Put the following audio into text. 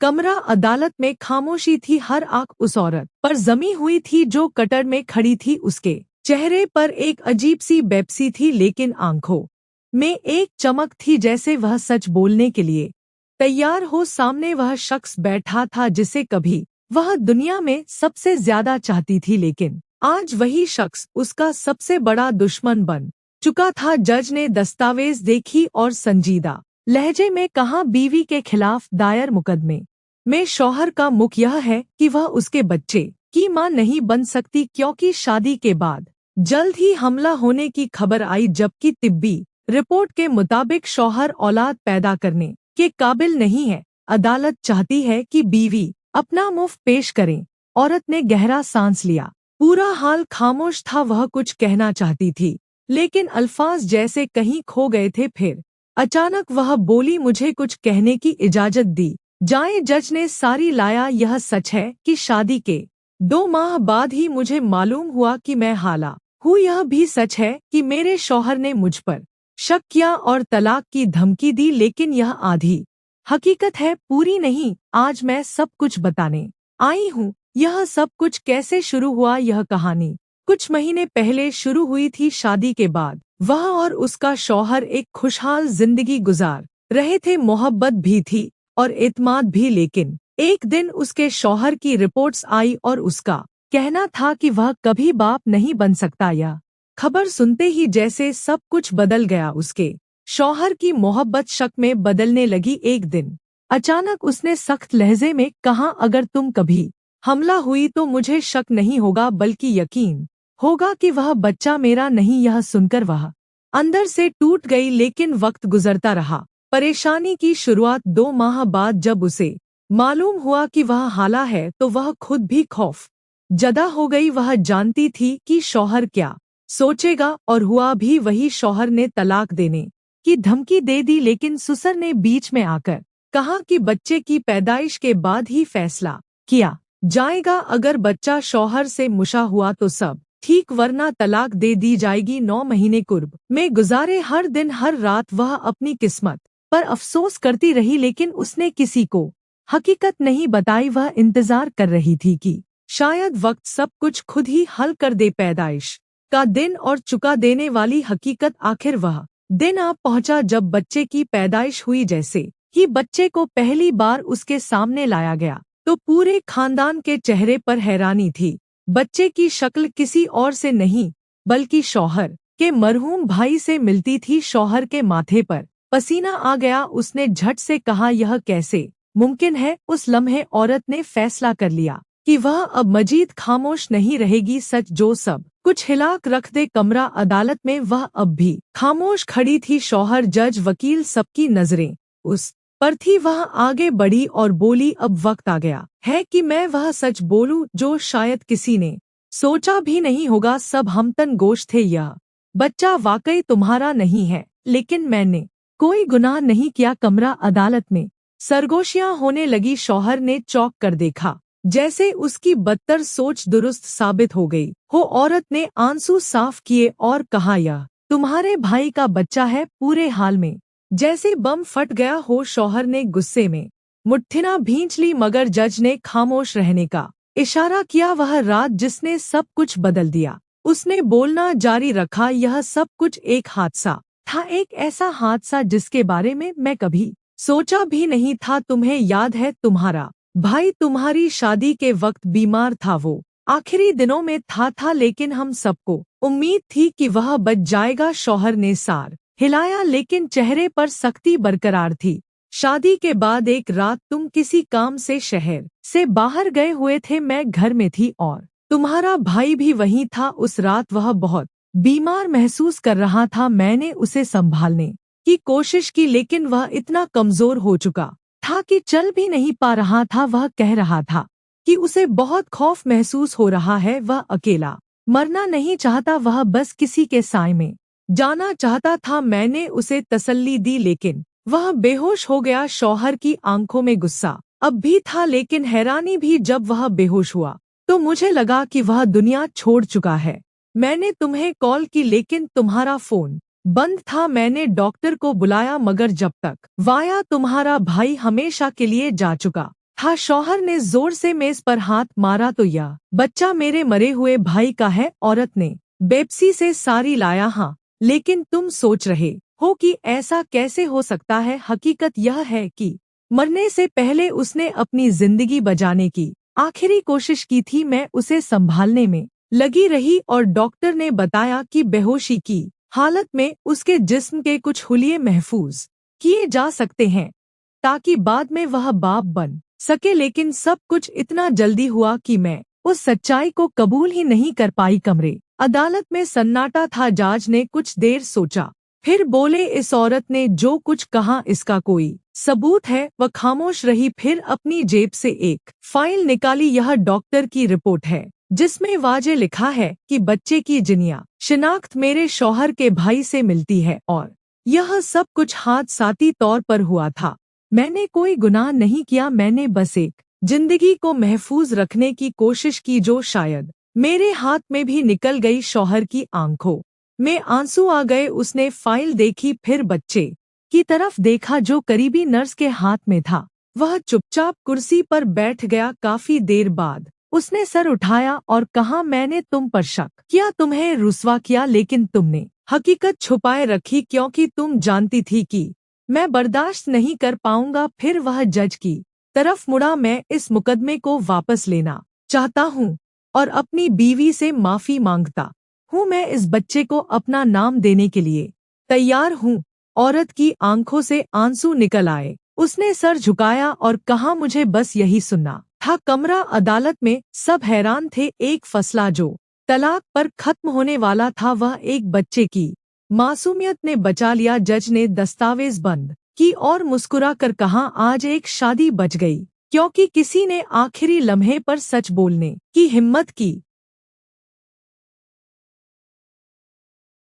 कमरा अदालत में खामोशी थी, हर आंख उस औरत पर जमी हुई थी जो कटर में खड़ी थी। उसके चेहरे पर एक अजीब सी बेबसी थी, लेकिन आंखों में एक चमक थी, जैसे वह सच बोलने के लिए तैयार हो। सामने वह शख्स बैठा था जिसे कभी वह दुनिया में सबसे ज्यादा चाहती थी, लेकिन आज वही शख्स उसका सबसे बड़ा दुश्मन बन चुका था। जज ने दस्तावेज देखी और संजीदा लहजे में कहा, बीवी के खिलाफ दायर मुकदमे में शौहर का मुख यह है कि वह उसके बच्चे की मां नहीं बन सकती, क्योंकि शादी के बाद जल्द ही हमला होने की खबर आई, जबकि तिब्बी रिपोर्ट के मुताबिक शौहर औलाद पैदा करने के काबिल नहीं है। अदालत चाहती है कि बीवी अपना मुफ्त पेश करें। औरत ने गहरा सांस लिया। पूरा हाल खामोश था। वह कुछ कहना चाहती थी, लेकिन अल्फाज जैसे कहीं खो गए थे। फिर अचानक वह बोली, मुझे कुछ कहने की इजाजत दी जाए। जज ने सारी लाया। यह सच है कि शादी के 2 माह बाद ही मुझे मालूम हुआ कि मैं हाला हूँ। यह भी सच है कि मेरे शौहर ने मुझ पर शक किया और तलाक की धमकी दी, लेकिन यह आधी हकीकत है, पूरी नहीं। आज मैं सब कुछ बताने आई हूँ। यह सब कुछ कैसे शुरू हुआ। यह कहानी कुछ महीने पहले शुरू हुई थी। शादी के बाद वह और उसका शौहर एक खुशहाल जिंदगी गुजार रहे थे। मोहब्बत भी थी और एतमाद भी, लेकिन एक दिन उसके शौहर की रिपोर्ट्स आई और उसका कहना था कि वह कभी बाप नहीं बन सकता। यह खबर सुनते ही जैसे सब कुछ बदल गया। उसके शौहर की मोहब्बत शक में बदलने लगी। एक दिन अचानक उसने सख्त लहजे में कहा, अगर तुम कभी हमला हुई तो मुझे शक नहीं होगा, बल्कि यकीन होगा कि वह बच्चा मेरा नहीं। यह सुनकर वह अंदर से टूट गई, लेकिन वक्त गुजरता रहा। परेशानी की शुरुआत 2 माह बाद जब उसे मालूम हुआ कि वह हाला है, तो वह खुद भी खौफ जदा हो गई। वह जानती थी कि शौहर क्या सोचेगा, और हुआ भी वही। शौहर ने तलाक देने की धमकी दे दी, लेकिन ससुर ने बीच में आकर कहा कि बच्चे की पैदाइश के बाद ही फैसला किया जाएगा। अगर बच्चा शौहर से मुशा हुआ तो सब ठीक, वरना तलाक दे दी जाएगी। 9 महीने कुर्ब में गुजारे। हर दिन हर रात वह अपनी किस्मत पर अफसोस करती रही, लेकिन उसने किसी को हकीकत नहीं बताई। वह इंतजार कर रही थी कि शायद वक्त सब कुछ खुद ही हल कर दे। पैदाइश का दिन और चुका देने वाली हकीकत। आखिर वह दिन आ पहुंचा जब बच्चे की पैदाइश हुई। जैसे ही बच्चे को पहली बार उसके सामने लाया गया, तो पूरे खानदान के चेहरे पर हैरानी थी। बच्चे की शक्ल किसी और से नहीं, बल्कि शौहर के मरहूम भाई से मिलती थी। शौहर के माथे पर पसीना आ गया। उसने झट से कहा, यह कैसे मुमकिन है। उस लम्हे औरत ने फैसला कर लिया कि वह अब मजीद खामोश नहीं रहेगी। सच जो सब कुछ हिलाक रख दे। कमरा अदालत में वह अब भी खामोश खड़ी थी। शौहर, जज, वकील, सबकी नजरें उस पर थी। वह आगे बढ़ी और बोली, अब वक्त आ गया है कि मैं वह सच बोलूं जो शायद किसी ने सोचा भी नहीं होगा। सब हमतन गोश थे। यह बच्चा वाकई तुम्हारा नहीं है, लेकिन मैंने कोई गुनाह नहीं किया। कमरा अदालत में सरगोशियां होने लगी। शौहर ने चौंक कर देखा, जैसे उसकी बदतर सोच दुरुस्त साबित हो गई हो। औरत ने आंसू साफ किए और कहा, यह तुम्हारे भाई का बच्चा है। पूरे हाल में जैसे बम फट गया हो। शौहर ने गुस्से में मुट्ठियां भींच ली, मगर जज ने खामोश रहने का इशारा किया। वह रात जिसने सब कुछ बदल दिया। उसने बोलना जारी रखा, यह सब कुछ एक हादसा था, एक ऐसा हादसा जिसके बारे में मैं कभी सोचा भी नहीं था। तुम्हें याद है, तुम्हारा भाई तुम्हारी शादी के वक्त बीमार था। वो आखिरी दिनों में था, लेकिन हम सबको उम्मीद थी कि वह बच जाएगा। शौहर ने सार हिलाया, लेकिन चेहरे पर सख्ती बरकरार थी। शादी के बाद एक रात तुम किसी काम से शहर से बाहर गए हुए थे। मैं घर में थी और तुम्हारा भाई भी वहीं था। उस रात वह बहुत बीमार महसूस कर रहा था। मैंने उसे संभालने की कोशिश की, लेकिन वह इतना कमजोर हो चुका था कि चल भी नहीं पा रहा था। वह कह रहा था कि उसे बहुत खौफ महसूस हो रहा है। वह अकेला मरना नहीं चाहता, वह बस किसी के साए में जाना चाहता था। मैंने उसे तसल्ली दी, लेकिन वह बेहोश हो गया। शौहर की आंखों में गुस्सा अब भी था, लेकिन हैरानी भी। जब वह बेहोश हुआ तो मुझे लगा कि वह दुनिया छोड़ चुका है। मैंने तुम्हें कॉल की, लेकिन तुम्हारा फोन बंद था। मैंने डॉक्टर को बुलाया, मगर जब तक वाया तुम्हारा भाई हमेशा के लिए जा चुका था। शौहर ने जोर से मेज पर हाथ मारा तो यह बच्चा मेरे मरे हुए भाई का है। औरत ने बेपसी से सारी लाया। हाँ, लेकिन तुम सोच रहे हो कि ऐसा कैसे हो सकता है। हकीकत यह है कि मरने से पहले उसने अपनी जिंदगी बचाने की आखिरी कोशिश की थी। मैं उसे संभालने में लगी रही और डॉक्टर ने बताया कि बेहोशी की हालत में उसके जिस्म के कुछ हुलिये महफूज किए जा सकते हैं ताकि बाद में वह बाप बन सके। लेकिन सब कुछ इतना जल्दी हुआ कि मैं उस सच्चाई को कबूल ही नहीं कर पाई। कमरे अदालत में सन्नाटा था। जज ने कुछ देर सोचा, फिर बोले, इस औरत ने जो कुछ कहा इसका कोई सबूत है? वह खामोश रही, फिर अपनी जेब से एक फाइल निकाली। यह डॉक्टर की रिपोर्ट है जिसमें वाजे लिखा है कि बच्चे की जिनिया शिनाख्त मेरे शौहर के भाई से मिलती है और यह सब कुछ हादसाती तौर पर हुआ था। मैंने कोई गुनाह नहीं किया। मैंने बस एक जिंदगी को महफूज रखने की कोशिश की जो शायद मेरे हाथ में भी निकल गई। शौहर की आंखों में आंसू आ गए। उसने फाइल देखी, फिर बच्चे की तरफ देखा जो करीबी नर्स के हाथ में था। वह चुपचाप कुर्सी पर बैठ गया। काफी देर बाद उसने सर उठाया और कहा, मैंने तुम पर शक किया, तुम्हें रुस्वा किया, लेकिन तुमने हकीकत छुपाए रखी क्योंकि तुम जानती थी कि मैं बर्दाश्त नहीं कर पाऊंगा। फिर वह जज की तरफ मुड़ा, मैं इस मुकदमे को वापस लेना चाहता हूँ और अपनी बीवी से माफी मांगता हूँ। मैं इस बच्चे को अपना नाम देने के लिए तैयार हूँ। औरत की आंखों से आंसू निकल आए। उसने सर झुकाया और कहा, मुझे बस यही सुनना था। कमरा अदालत में सब हैरान थे। एक फैसला जो तलाक पर खत्म होने वाला था वह एक बच्चे की मासूमियत ने बचा लिया। जज ने दस्तावेज बंद की और मुस्कुरा कर कहा, आज एक शादी बच गई क्योंकि किसी ने आखिरी लम्हे पर सच बोलने की हिम्मत की।